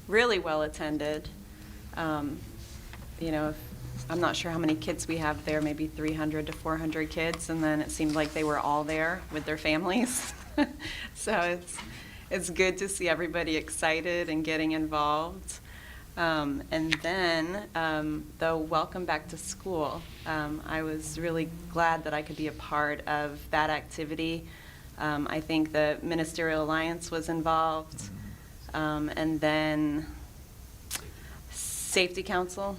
really well attended. You know, I'm not sure how many kids we have there, maybe 300 to 400 kids, and then it seemed like they were all there with their families. So it's good to see everybody excited and getting involved. And then the welcome back to school. I was really glad that I could be a part of that activity. I think the Ministerial Alliance was involved. And then Safety Council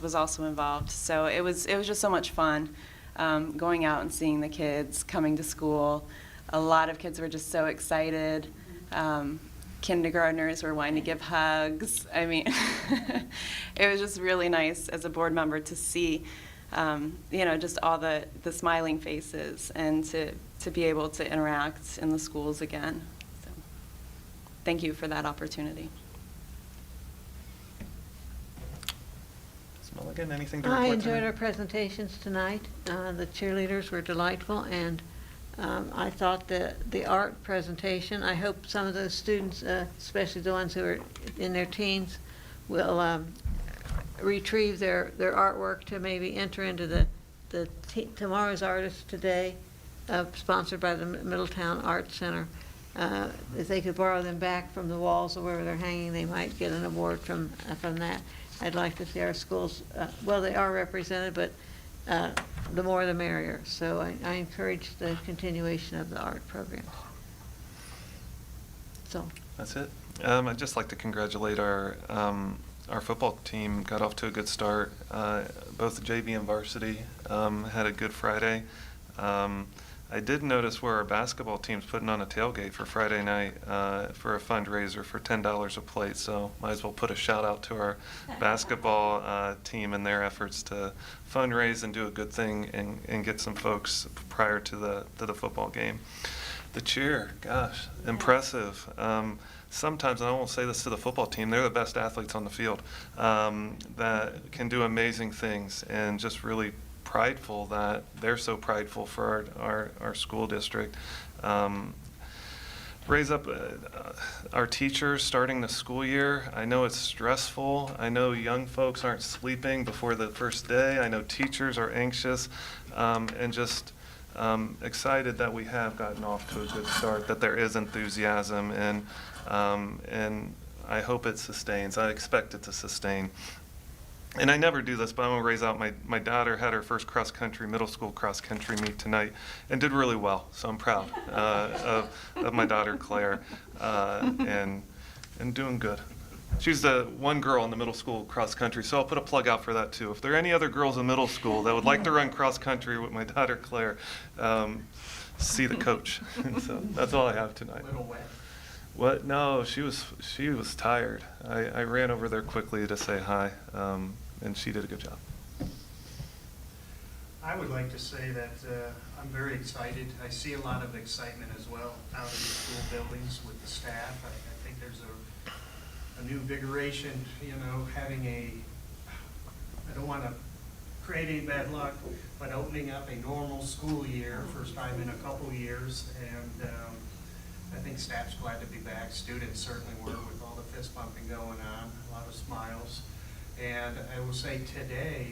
was also involved. So it was just so much fun going out and seeing the kids coming to school. A lot of kids were just so excited. Kindergartners were wanting to give hugs. I mean, it was just really nice as a board member to see, you know, just all the smiling faces and to be able to interact in the schools again. So, thank you for that opportunity. Ms. Mulligan, anything to report I tonight? enjoyed our presentations tonight. The cheerleaders were delightful, and I thought the art presentation, I hope some of those students, especially the ones who are in their teens, will retrieve their artwork to maybe enter into Tomorrow's Artist Today, sponsored by the Middletown Arts Center. If they could borrow them back from the walls or wherever they're hanging, they might get an award from that. I'd like to see our schools, well, they are represented, but the more the merrier. So I encourage the continuation of the art program. So. That's it. I'd just like to congratulate our football team. Got off to a good start. Both JV and varsity had a good Friday. I did notice where our basketball team's putting on a tailgate for Friday night for a fundraiser for $10 a plate. So might as well put a shout out to our basketball team and their efforts to fundraise and do a good thing and get some folks prior to the football game. The cheer, gosh, impressive. Sometimes, and I won't say this to the football team, they're the best athletes on the field that can do amazing things, and just really prideful that they're so prideful for our school district. Raise up our teachers starting the school year. I know it's stressful. I know young folks aren't sleeping before the first day. I know teachers are anxious, and just excited that we have gotten off to a good start, that there is enthusiasm, and I hope it sustains. I expect it to sustain. And I never do this, but I'm going to raise out my daughter had her first middle school cross-country meet tonight and did really well. So I'm proud of my daughter, Claire, and doing good. She's the one girl in the middle school cross-country, so I'll put a plug out for that, too. If there are any other girls in middle school that would like to run cross-country with my daughter, Claire, see the coach. So that's all I have tonight. A little wet. What? No, she was tired. I ran over there quickly to say hi, and she did a good job. I would like to say that I'm very excited. I see a lot of excitement as well out in the school buildings with the staff. I think there's a new invigoration, having I don't want to create any bad luck, but opening up a normal school year, first time in a couple years, and I think staff's glad to be back. Students certainly were, with all the fist bumping going on, a lot of smiles. And I will say today,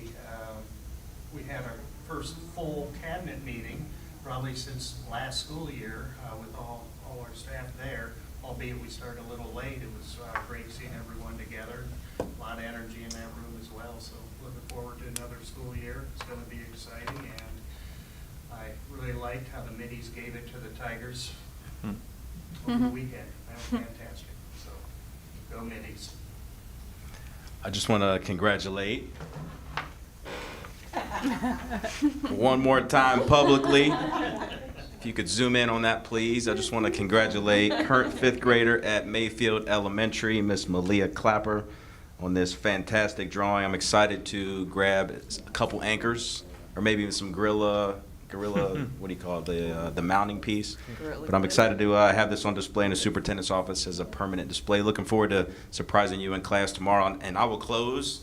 we had our first full cabinet meeting, probably since last school year, with all our staff there, albeit we started a little late. It was great seeing everyone together, a lot of energy in that room as well. So looking forward to another school year. It's going to be exciting, and I really liked how the middies gave it to the Tigers over the weekend. That was fantastic. So go middies. I just want to congratulate one more time publicly. If you could zoom in on that, please. I just want to congratulate current 5th grader at Mayfield Elementary, Miss Malia Clapper, on this fantastic drawing. I'm excited to grab a couple anchors, or maybe even some gorilla, what do you call it, the mounting piece. But I'm excited to have this on display in the superintendent's office as a permanent display. Looking forward to surprising you in class tomorrow. And I will close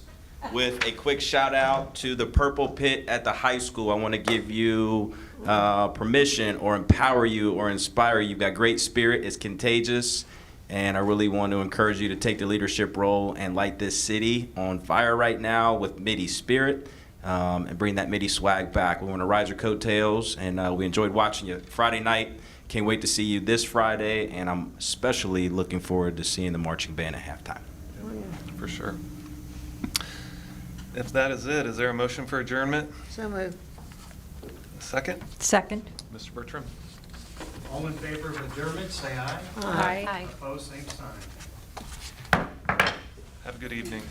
with a quick shout out to the Purple Pit at the high school. I want to give you permission or empower you or inspire you. You've got great spirit. It's contagious. And I really want to encourage you to take the leadership role and light this city on fire right now with Midi spirit, and bring that Midi swag back. We want to ride your coattails, and we enjoyed watching you Friday night. Can't wait to see you this Friday, and I'm especially looking forward to seeing the marching band at halftime. For sure. If that is it, is there a motion for adjournment? So moved. A second? Second. Mr. Bertram? All in favor of adjournment, say aye. Aye. Opposed, same sign. Have a good evening.